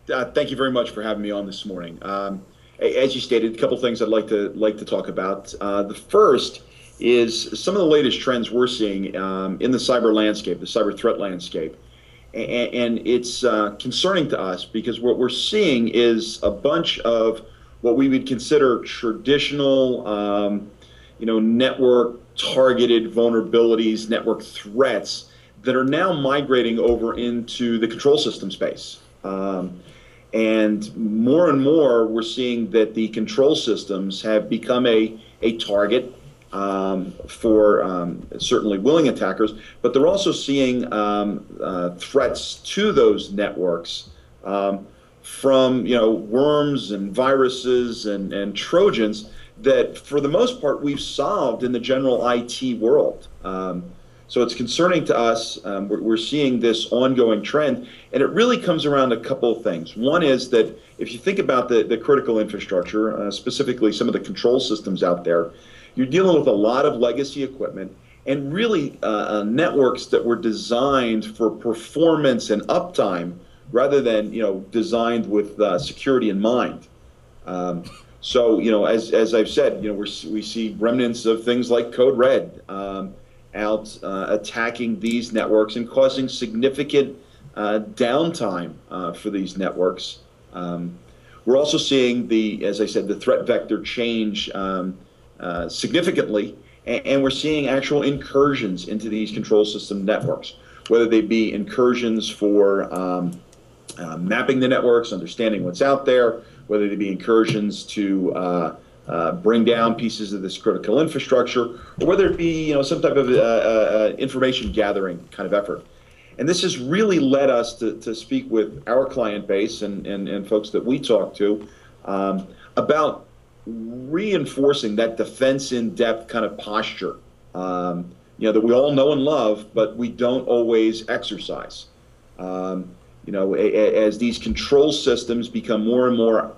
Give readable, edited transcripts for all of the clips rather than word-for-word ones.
Thank you very much for having me on this morning. As you stated, a couple things I'd like to talk about. The first is some of the latest trends we're seeing in the cyber landscape, the cyber threat landscape, and it's concerning to us because what we're seeing is a bunch of what we would consider traditional, network targeted vulnerabilities, network threats that are now migrating over into the control system space. And more, we're seeing that the control systems have become a target for certainly willing attackers, but they're also seeing threats to those networks from worms and viruses and Trojans that, for the most part, we've solved in the general IT world. So it's concerning to us. We're seeing this ongoing trend, and it really comes around a couple of things. One is that if you think about the critical infrastructure, specifically some of the control systems out there, you're dealing with a lot of legacy equipment and really networks that were designed for performance and uptime rather than designed with security in mind. So as I've said, we see remnants of things like Code Red out attacking these networks and causing significant downtime for these networks. We're also seeing as I said, the threat vector change significantly, and we're seeing actual incursions into these control system networks, whether they be incursions for mapping the networks, understanding what's out there, whether they be incursions to bring down pieces of this critical infrastructure, or whether it be some type of information gathering kind of effort. And this has really led us to speak with our client base and folks that we talk to about reinforcing that defense in depth kind of posture that we all know and love, but we don't always exercise. As these control systems become more and more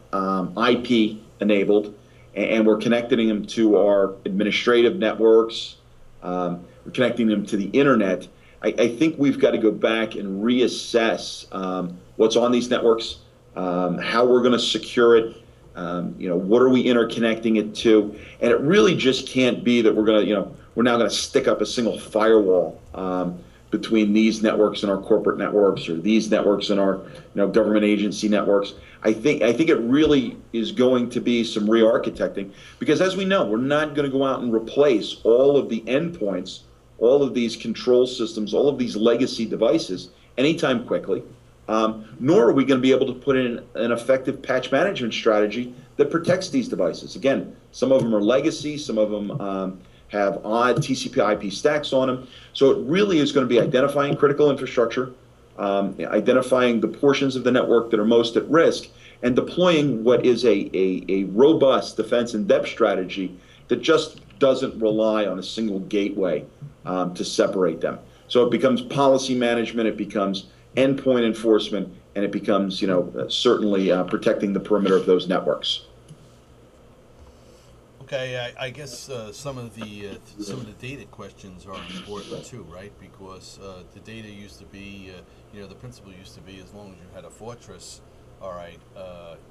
IP enabled, and we're connecting them to our administrative networks, we're connecting them to the internet, I think we've got to go back and reassess what's on these networks, how we're going to secure it, what are we interconnecting it to, and it really just can't be that we're now going to stick up a single firewall between these networks and our corporate networks, or these networks and our government agency networks. I think it really is going to be some re-architecting, because as we know, we're not going to go out and replace all of the endpoints, all of these control systems, all of these legacy devices anytime quickly, nor are we going to be able to put in an effective patch management strategy that protects these devices. Again, some of them are legacy, some of them have odd TCP/IP stacks on them. So it really is going to be identifying critical infrastructure, identifying the portions of the network that are most at risk, and deploying what is a robust defense in depth strategy that just doesn't rely on a single gateway to separate them. So it becomes policy management, it becomes endpoint enforcement, and it becomes certainly protecting the perimeter of those networks. Okay, I guess some of the data questions are important too, right? Because the data used to be, the principle used to be, as long as you had a fortress, all right,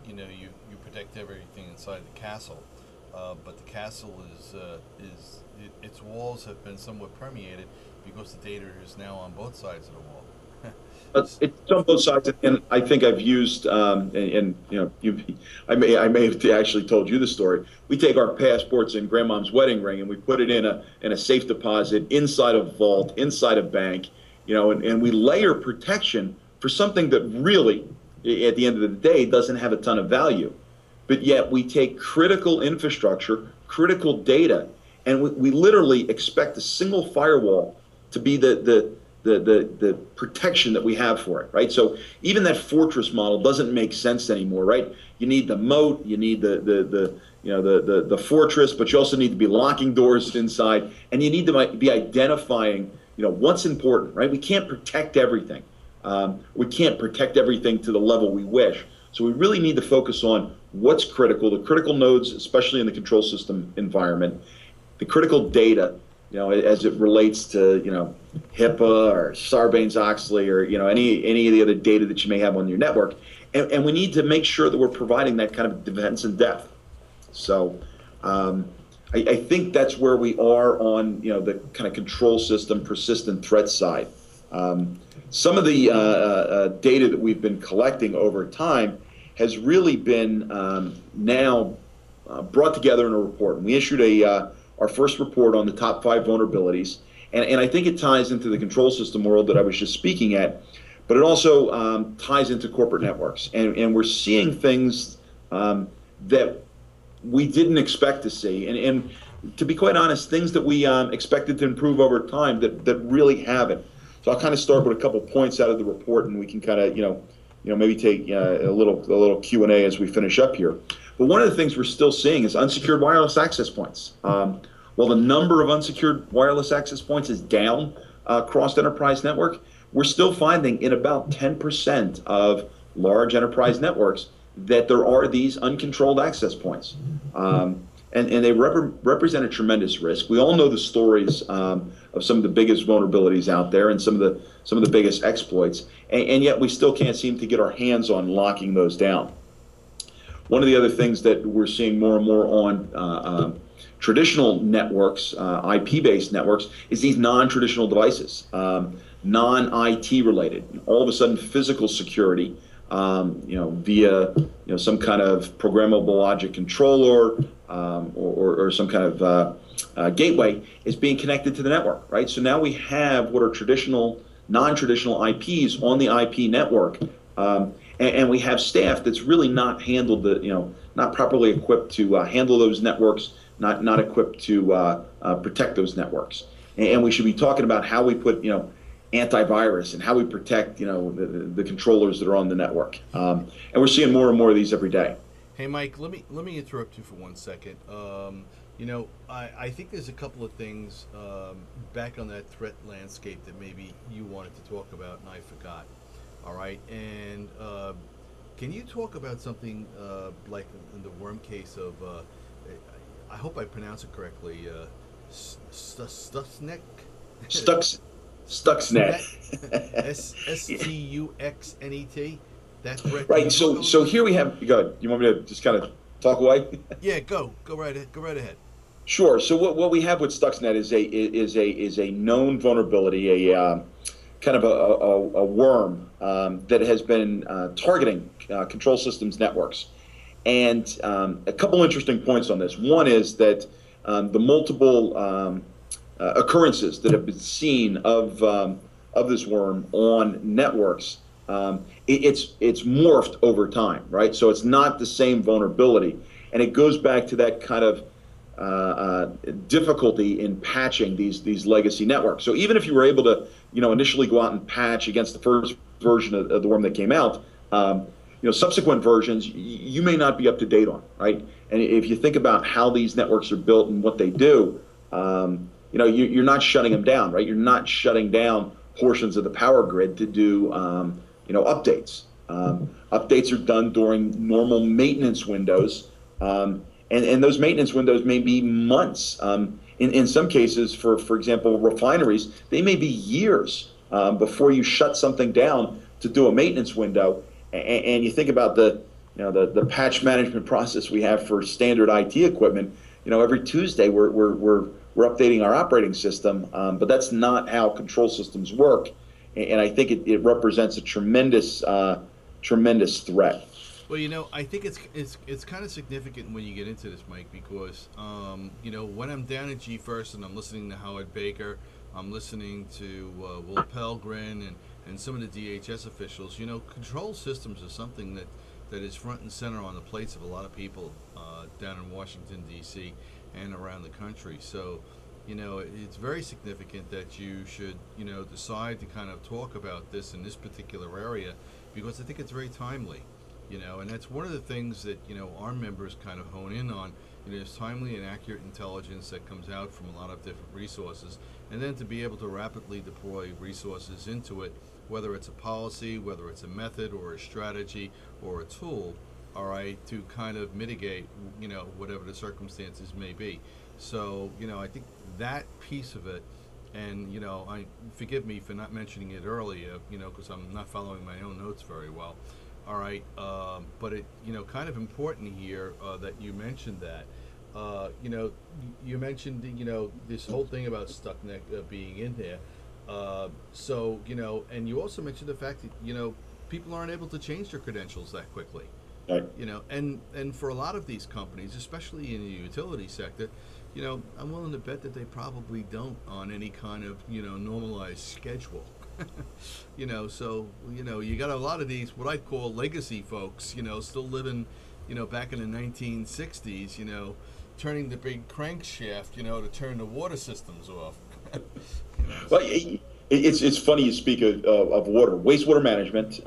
you protect everything inside the castle, but the castle its walls have been somewhat permeated because the data is now on both sides of the wall. But it's on both sides, and I think I've used, I may have actually told you the story. We take our passports and grandmom's wedding ring, and we put it in a safe deposit inside a vault, inside a bank, and we layer protection for something that really, at the end of the day, doesn't have a ton of value. But yet we take critical infrastructure, critical data, and we literally expect a single firewall to be the protection that we have for it, right? So even that fortress model doesn't make sense anymore, right? You need the moat, you need the fortress, but you also need to be locking doors inside, and you need to be identifying what's important, right? We can't protect everything. We can't protect everything to the level we wish. So we really need to focus on what's critical, the critical nodes, especially in the control system environment, the critical data, as it relates to, HIPAA or Sarbanes-Oxley or, any of the other data that you may have on your network. And we need to make sure that we're providing that kind of defense in depth. So I think that's where we are on, the kind of control system, persistent threat side. Some of the data that we've been collecting over time has really been now brought together in a report. And we issued our first report on the top 5 vulnerabilities. And I think it ties into the control system world that I was just speaking at, but it also ties into corporate networks. And we're seeing things that we didn't expect to see. And to be quite honest, things that we expected to improve over time that really haven't. So I'll kind of start with a couple points out of the report, and we can kind of, maybe take a little Q&A as we finish up here. But one of the things we're still seeing is unsecured wireless access points. While the number of unsecured wireless access points is down across enterprise network, we're still finding in about 10% of large enterprise networks that there are these uncontrolled access points. And they represent a tremendous risk. We all know the stories of some of the biggest vulnerabilities out there and some of the biggest exploits, and yet we still can't seem to get our hands on locking those down. One of the other things that we're seeing more and more on traditional networks, IP-based networks, is these non-traditional devices, non-IT related. All of a sudden, physical security, via some kind of programmable logic controller or some kind of gateway is being connected to the network, right? So now we have what are traditional, non-traditional IPs on the IP network, and we have staff that's really not handled not properly equipped to handle those networks, not equipped to protect those networks. And we should be talking about how we put antivirus and how we protect the controllers that are on the network. And we're seeing more and more of these every day. Hey, Mike, let me interrupt you for 1 second. I think there's a couple of things back on that threat landscape that maybe you wanted to talk about and I forgot. All right, and can you talk about something like in the worm case of, I hope I pronounce it correctly, Stuxnet? Stuxnet. Stuxnet. That threat. Right. So here we have. Go ahead. You want me to just kind of talk away? Yeah. Go right ahead. Sure. So what we have with Stuxnet is a known vulnerability, a kind of a worm that has been targeting control systems networks. And a couple interesting points on this. One is that the multiple occurrences that have been seen of this worm on networks, it's morphed over time, right? So it's not the same vulnerability, and it goes back to that kind of difficulty in patching these legacy networks. So even if you were able to initially go out and patch against the first version of the worm that came out, subsequent versions you may not be up to date on, right? And if you think about how these networks are built and what they do, you're not shutting them down, right? You're not shutting down portions of the power grid to do updates. Updates are done during normal maintenance windows, and those maintenance windows may be months. In some cases, for example, refineries, they may be years before you shut something down to do a maintenance window. And you think about the patch management process we have for standard IT equipment. Every Tuesday we're updating our operating system, but that's not how control systems work. And I think it represents a tremendous threat. Well, I think it's kind of significant when you get into this, Mike, because when I'm down at G1st and I'm listening to Howard Baker, I'm listening to Will Pelgrin and some of the DHS officials. Control systems are something that is front and center on the plates of a lot of people down in Washington, D.C. and around the country. So, it's very significant that you should, decide to kind of talk about this in this particular area, because I think it's very timely. And that's one of the things that, our members kind of hone in on. There's timely and accurate intelligence that comes out from a lot of different resources, and then to be able to rapidly deploy resources into it, whether it's a policy, whether it's a method or a strategy or a tool, all right, to kind of mitigate, whatever the circumstances may be. So, I think that piece of it, and, I forgive me for not mentioning it earlier, because I'm not following my own notes very well. All right, but it, kind of important here that you mentioned that. You mentioned, this whole thing about Stuckneck being in there. So, and you also mentioned the fact that, people aren't able to change their credentials that quickly. Right. And for a lot of these companies, especially in the utility sector, I'm willing to bet that they probably don't on any kind of normalized schedule. So you got a lot of these what I call legacy folks, still living, back in the 1960s, turning the big crankshaft, to turn the water systems off. Well, it's funny you speak of water, wastewater management.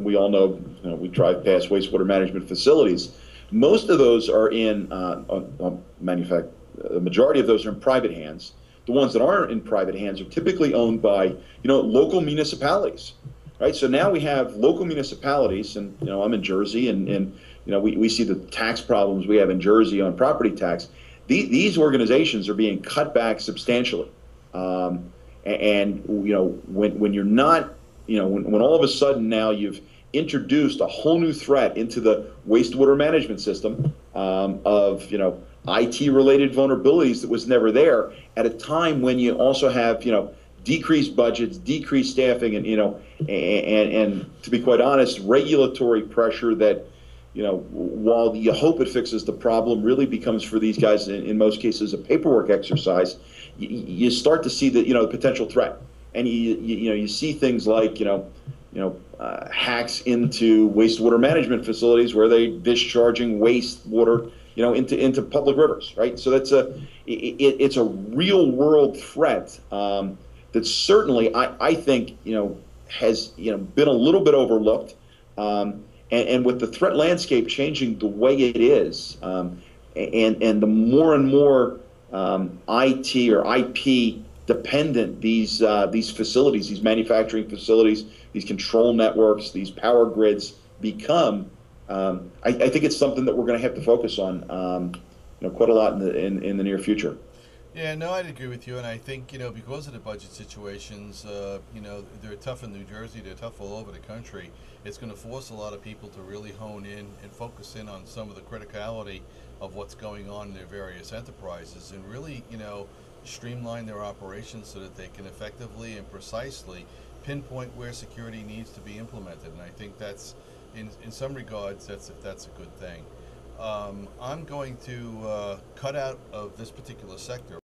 We all know, we drive past wastewater management facilities. Most of those are in the majority of those are in private hands. The ones that aren't in private hands are typically owned by, local municipalities, right? So now we have local municipalities, and I'm in Jersey, and we see the tax problems we have in Jersey on property tax. These organizations are being cut back substantially. And when you're not, when all of a sudden now you've introduced a whole new threat into the wastewater management system, of IT related vulnerabilities that was never there at a time when you also have decreased budgets, decreased staffing, and to be quite honest, regulatory pressure that while you hope it fixes the problem, really becomes for these guys in most cases a paperwork exercise. You start to see the potential threat, and you see things like hacks into wastewater management facilities where they discharging wastewater into public rivers, right? So it's a real world threat, that certainly I think has been a little bit overlooked. And with the threat landscape changing the way it is, and the more and more IT or IP dependent these facilities, these manufacturing facilities, these control networks, these power grids become, I think it's something that we're going to have to focus on, quite a lot in the near future. Yeah, no, I'd agree with you, and I think because of the budget situations, they're tough in New Jersey, they're tough all over the country. It's going to force a lot of people to really hone in and focus in on some of the criticality of what's going on in their various enterprises, and really, streamline their operations so that they can effectively and precisely pinpoint where security needs to be implemented. And I think that's, in some regards, that's a good thing. I'm going to cut out of this particular sector.